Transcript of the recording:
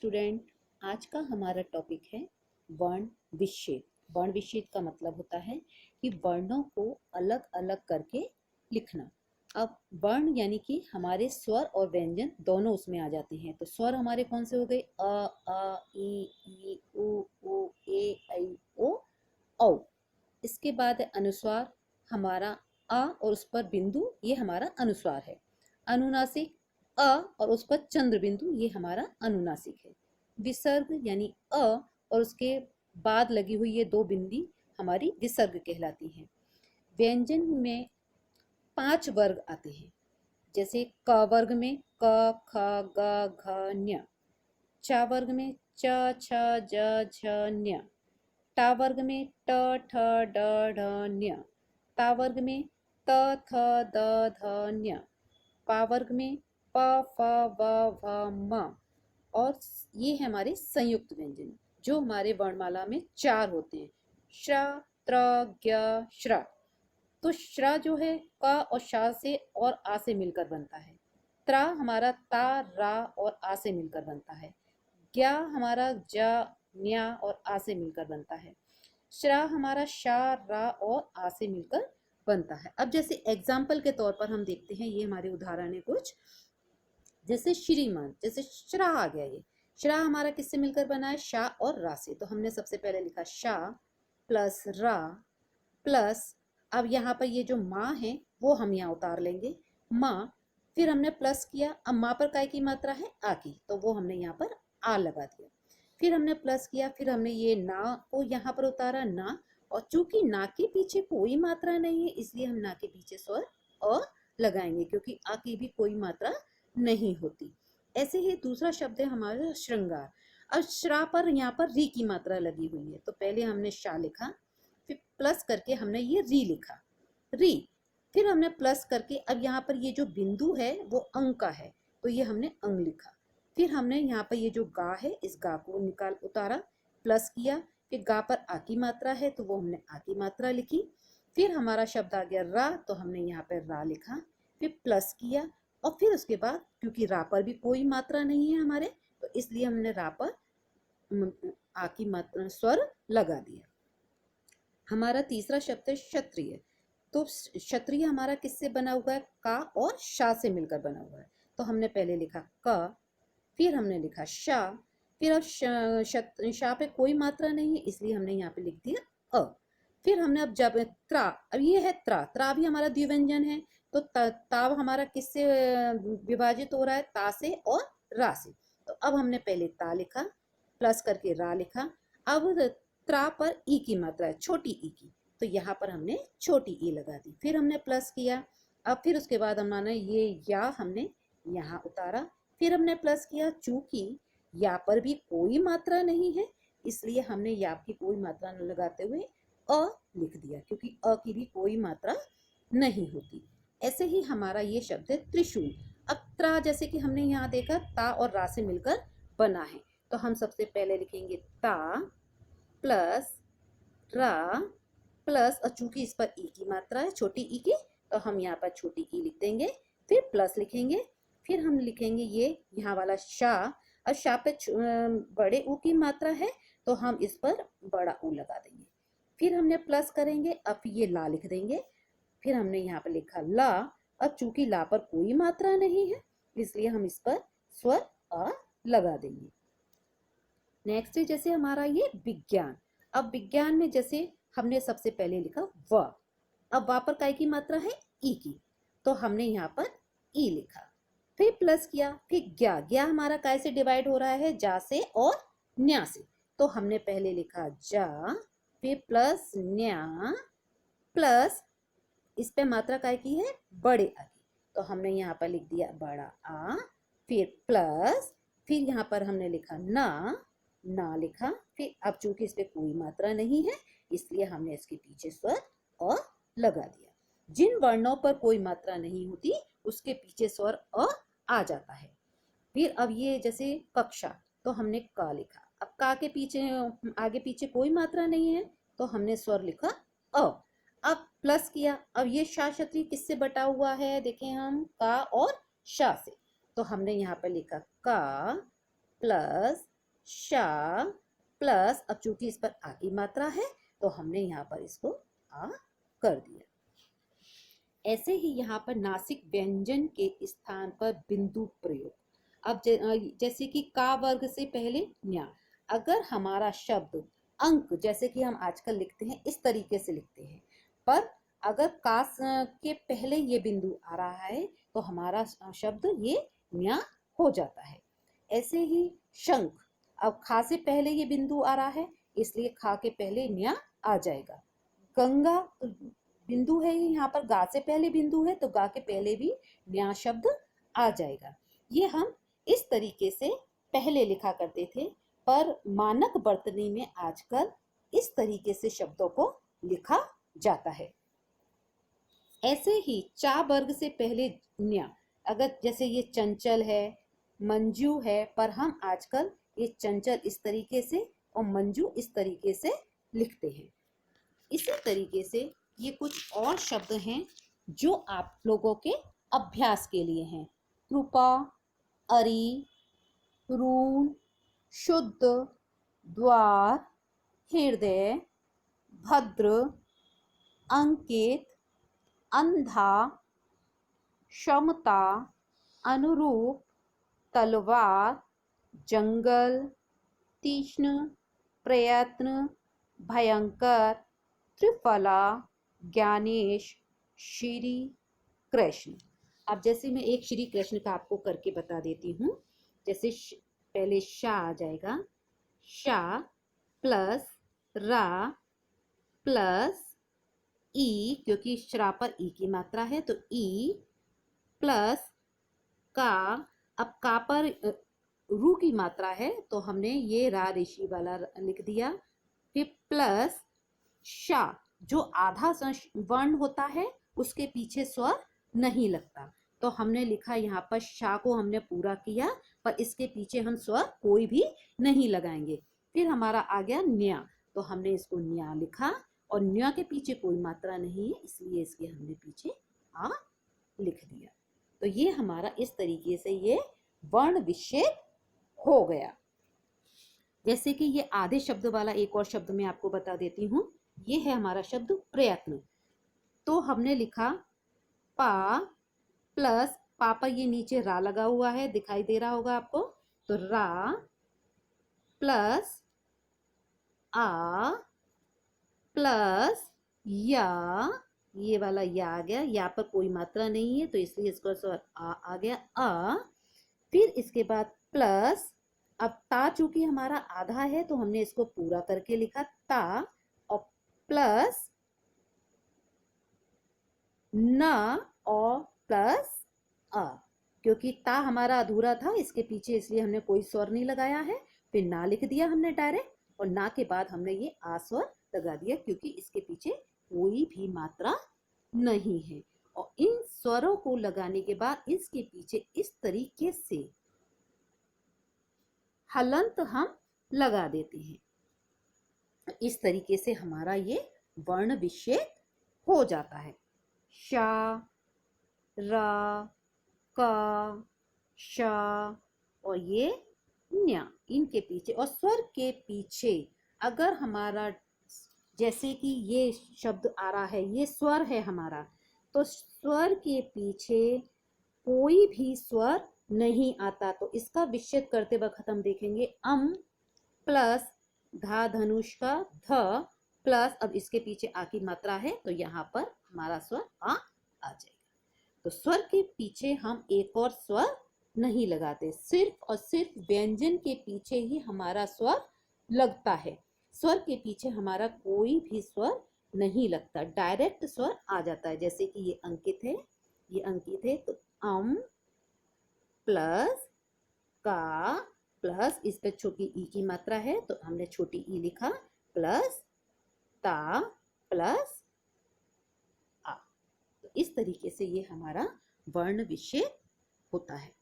Student, आज का हमारा टॉपिक है वर्ण विच्छेद। वर्ण विच्छेद का मतलब होता है कि वर्णों को अलग अलग करके लिखना। अब वर्ण यानी कि हमारे स्वर और व्यंजन दोनों उसमें आ जाते हैं। तो स्वर हमारे कौन से हो गए? अ ई उ ए ऐ ओ औ। इसके बाद है अनुस्वार, हमारा आ और उस पर बिंदु, ये हमारा अनुस्वार है। अनुनासिक अ और उस पर चंद्र बिंदु, ये हमारा अनुनासिक है। विसर्ग यानी अ और उसके बाद लगी हुई ये दो बिंदी हमारी विसर्ग कहलाती हैं। व्यंजन में 5 वर्ग आते हैं, जैसे क वर्ग में क ख ग घ ञ, च वर्ग में च छ ज झ ञ, टा वर्ग में ट ठ ड ढ ञ, ता वर्ग में त थ द ध ञ, पा वर्ग में प फ व भ म। और ये है हमारे संयुक्त व्यंजन जो हमारे वर्णमाला में 4 होते हैं। श्र त्र ज्ञ श्र। तो श्र जो है क और शा से और आ से मिलकर बनता है। त्रा हमारा ता रा और आ से मिलकर बनता है। ज्ञ हमारा ज न्या और आ से मिलकर बनता है। श्रा हमारा शा रा और आ से मिलकर बनता है। अब जैसे एग्जाम्पल के तौर पर हम देखते हैं, ये हमारे उदाहरण है कुछ। जैसे श्रीमान, जैसे श्रा आ गया। ये श्रा हमारा किससे मिलकर बना है? शा और रा से। तो हमने सबसे पहले लिखा शा प्लस रा प्लस, अब यहाँ पर ये जो माँ है वो हम यहाँ उतार लेंगे, माँ। फिर हमने प्लस किया, अब माँ पर काय की मात्रा है? आ की, तो वो हमने यहाँ पर आ लगा दिया। फिर हमने प्लस किया, फिर हमने ये ना को यहाँ पर उतारा, ना। और चूंकि ना के पीछे कोई मात्रा नहीं है, इसलिए हम ना के पीछे स्वर अ लगाएंगे, क्योंकि आ की भी कोई मात्रा नहीं होती। ऐसे ही दूसरा शब्द है हमारा श्रृंगार। अब श्रा पर यहाँ पर री की मात्रा लगी हुई है, तो पहले हमने शा लिखा, फिर प्लस करके हमने ये री लिखा, री। फिर हमने प्लस करके, अब यहाँ पर ये जो बिंदु है वो अंग का है, तो ये हमने अंग लिखा। फिर हमने यहाँ पर ये जो गा है, इस गा को निकाल उतारा, प्लस किया। फिर गा पर आ की मात्रा है, तो वो हमने आ की मात्रा लिखी। फिर हमारा शब्द आ गया रा, तो हमने यहाँ पर रा लिखा, फिर प्लस किया। और फिर उसके बाद क्योंकि रा पर भी कोई मात्रा नहीं है हमारे, तो इसलिए हमने रा पर आ की मात्रा स्वर लगा दिया। हमारा तीसरा शब्द है क्षत्रिय। तो क्षत्रिय हमारा किससे बना हुआ है? का और शा से मिलकर बना हुआ है। तो हमने पहले लिखा क, फिर हमने लिखा शा, फिर अब शा पे कोई मात्रा नहीं है, इसलिए हमने यहाँ पे लिख दिया अ। फिर हमने अब जब त्रा, अब ये है त्रा, त्रा भी हमारा द्विव्यंजन है। तो ताव हमारा किससे विभाजित हो रहा है? ता से और रा से। तो अब हमने पहले ता लिखा, प्लस करके रा लिखा। अब त्रा पर ई की मात्रा है, छोटी ई की, तो यहाँ पर हमने छोटी ई लगा दी। फिर हमने प्लस किया, अब फिर उसके बाद हमने ये या हमने यहाँ उतारा, फिर हमने प्लस किया। चूंकि या पर भी कोई मात्रा नहीं है, इसलिए हमने या की कोई मात्रा न लगाते हुए अ लिख दिया, क्योंकि अ की भी कोई मात्रा नहीं होती। ऐसे ही हमारा ये शब्द है त्रिशूल। अब त्रा जैसे कि हमने यहाँ देखा ता और रा से मिलकर बना है, तो हम सबसे पहले लिखेंगे ता प्लस रा प्लस, और चूंकि इस पर ई की मात्रा है, छोटी ई की, तो हम यहाँ पर छोटी ई लिख देंगे। फिर प्लस लिखेंगे, फिर हम लिखेंगे ये यहाँ वाला शा। अब शा पे बड़े ऊ की मात्रा है, तो हम इस पर बड़ा ऊ लगा देंगे। फिर हमने प्लस करेंगे, अब ये ला लिख देंगे। फिर हमने यहाँ पर लिखा ला। अब चूंकि ला पर कोई मात्रा नहीं है, इसलिए हम इस पर स्वर अ लगा देंगे। नेक्स्ट है जैसे हमारा ये विज्ञान। अब विज्ञान में जैसे हमने सबसे पहले लिखा व, अब वा पर काय की मात्रा है? ई की, तो हमने यहाँ पर ई लिखा, फिर प्लस किया। फिर ज्ञा, ज्ञा हमारा काय से डिवाइड हो रहा है? जा से और न्या से, तो हमने पहले लिखा जा, फिर प्लस न्या, प्लस इस पे मात्रा काय की है? बड़े आ की, तो हमने यहाँ पर लिख दिया बड़ा आ, फिर प्लस, फिर यहाँ पर हमने लिखा ना, ना लिखा। फिर अब चूंकि इस पे कोई मात्रा नहीं है, इसलिए हमने इसके पीछे स्वर अ लगा दिया। जिन वर्णों पर कोई मात्रा नहीं होती, उसके पीछे स्वर अ आ जाता है। फिर अब ये जैसे कक्षा, तो हमने का लिखा। अब का के पीछे आगे पीछे कोई मात्रा नहीं है, तो हमने स्वर लिखा अ। अब प्लस किया, अब ये शा क्षत्रिय किससे बटा हुआ है? देखें हम, का और शा से, तो हमने यहाँ पर लिखा का प्लस शा प्लस, अब चूंकि इस पर आ की मात्रा है तो हमने यहाँ पर इसको आ कर दिया। ऐसे ही यहाँ पर नासिक व्यंजन के स्थान पर बिंदु प्रयोग। अब जैसे कि का वर्ग से पहले न्या, अगर हमारा शब्द अंक जैसे कि हम आजकल लिखते हैं इस तरीके से लिखते हैं, पर अगर का के पहले ये बिंदु आ रहा है तो हमारा शब्द ये न्या हो जाता है। ऐसे ही शंख, अब खा से पहले ये बिंदु आ रहा है इसलिए खा के पहले न्या आ जाएगा। गंगा बिंदु है यहाँ पर, गा से पहले बिंदु है तो गा के पहले भी न्या शब्द आ जाएगा। ये हम इस तरीके से पहले लिखा करते थे, पर मानक वर्तनी में आजकल इस तरीके से शब्दों को लिखा जाता है। ऐसे ही चा वर्ग से पहले न्या, अगर जैसे ये चंचल है, मंजू है, पर हम आजकल ये चंचल इस तरीके से और मंजू इस तरीके से लिखते हैं। इसी तरीके से ये कुछ और शब्द हैं जो आप लोगों के अभ्यास के लिए हैं। कृपा, अरि, ऋण, शुद्ध, द्वार, हृदय, भद्र, अंकित, अंधा, क्षमता, अनुरूप, तलवार, जंगल, तीक्ष्ण, प्रयत्न, भयंकर, त्रिफला, ज्ञानेश, श्री कृष्ण। अब जैसे मैं एक श्री कृष्ण का आपको करके बता देती हूँ। जैसे पहले शा आ जाएगा, शा प्लस रा प्लस ई, क्योंकि श्रा पर ई की मात्रा है तो ई प्लस का, अब का पर रू की मात्रा है तो हमने ये रा ऋषि वाला लिख दिया। फिर प्लस शा, जो आधा वर्ण होता है उसके पीछे स्वर नहीं लगता तो हमने लिखा यहाँ पर शा को हमने पूरा किया, पर इसके पीछे हम स्वर कोई भी नहीं लगाएंगे। फिर हमारा आ गया न्या, तो हमने इसको न्या लिखा और न्या के पीछे कोई मात्रा नहीं है इसलिए इसके हमने पीछे आ लिख दिया। तो ये हमारा इस तरीके से ये वर्ण विच्छेद हो गया। जैसे कि ये आधे शब्द वाला एक और शब्द मैं आपको बता देती हूँ। ये है हमारा शब्द प्रयत्न। तो हमने लिखा पा प्लस, पा पर ये नीचे रा लगा हुआ है, दिखाई दे रहा होगा आपको, तो रा प्लस आ प्लस या, ये वाला या आ गया, या पर कोई मात्रा नहीं है तो इसलिए इसका स्वर आ गया आ। फिर इसके बाद प्लस, अब ता चूंकि हमारा आधा है तो हमने इसको पूरा करके लिखा ता, और प्लस ना और प्लस आ, क्योंकि ता हमारा अधूरा था इसके पीछे इसलिए हमने कोई स्वर नहीं लगाया है। फिर ना लिख दिया हमने डायरेक्ट, और ना के बाद हमने ये आ स्वर लगा दिया क्योंकि इसके पीछे कोई भी मात्रा नहीं है। और इन स्वरों को लगाने के बाद इसके पीछे इस तरीके से हलंत हम लगा देते हैं। इस तरीके से हमारा ये वर्ण विच्छेद हो जाता है। शा, रा, का, शा और ये न्या, इनके पीछे और स्वर के पीछे अगर हमारा जैसे कि ये शब्द आ रहा है, ये स्वर है हमारा, तो स्वर के पीछे कोई भी स्वर नहीं आता तो इसका विच्छेद करते वक्त हम देखेंगे अम प्लस धा धनुष का ध प्लस, अब इसके पीछे आ की मात्रा है तो यहाँ पर हमारा स्वर आ जाएगा। तो स्वर के पीछे हम एक और स्वर नहीं लगाते, सिर्फ और सिर्फ व्यंजन के पीछे ही हमारा स्वर लगता है। स्वर के पीछे हमारा कोई भी स्वर नहीं लगता, डायरेक्ट स्वर आ जाता है। जैसे कि ये अंकित है, ये अंकित है तो अम प्लस का प्लस इस पे छोटी ई की मात्रा है तो हमने छोटी ई लिखा प्लस ता प्लस आ। तो इस तरीके से ये हमारा वर्ण विच्छेद होता है।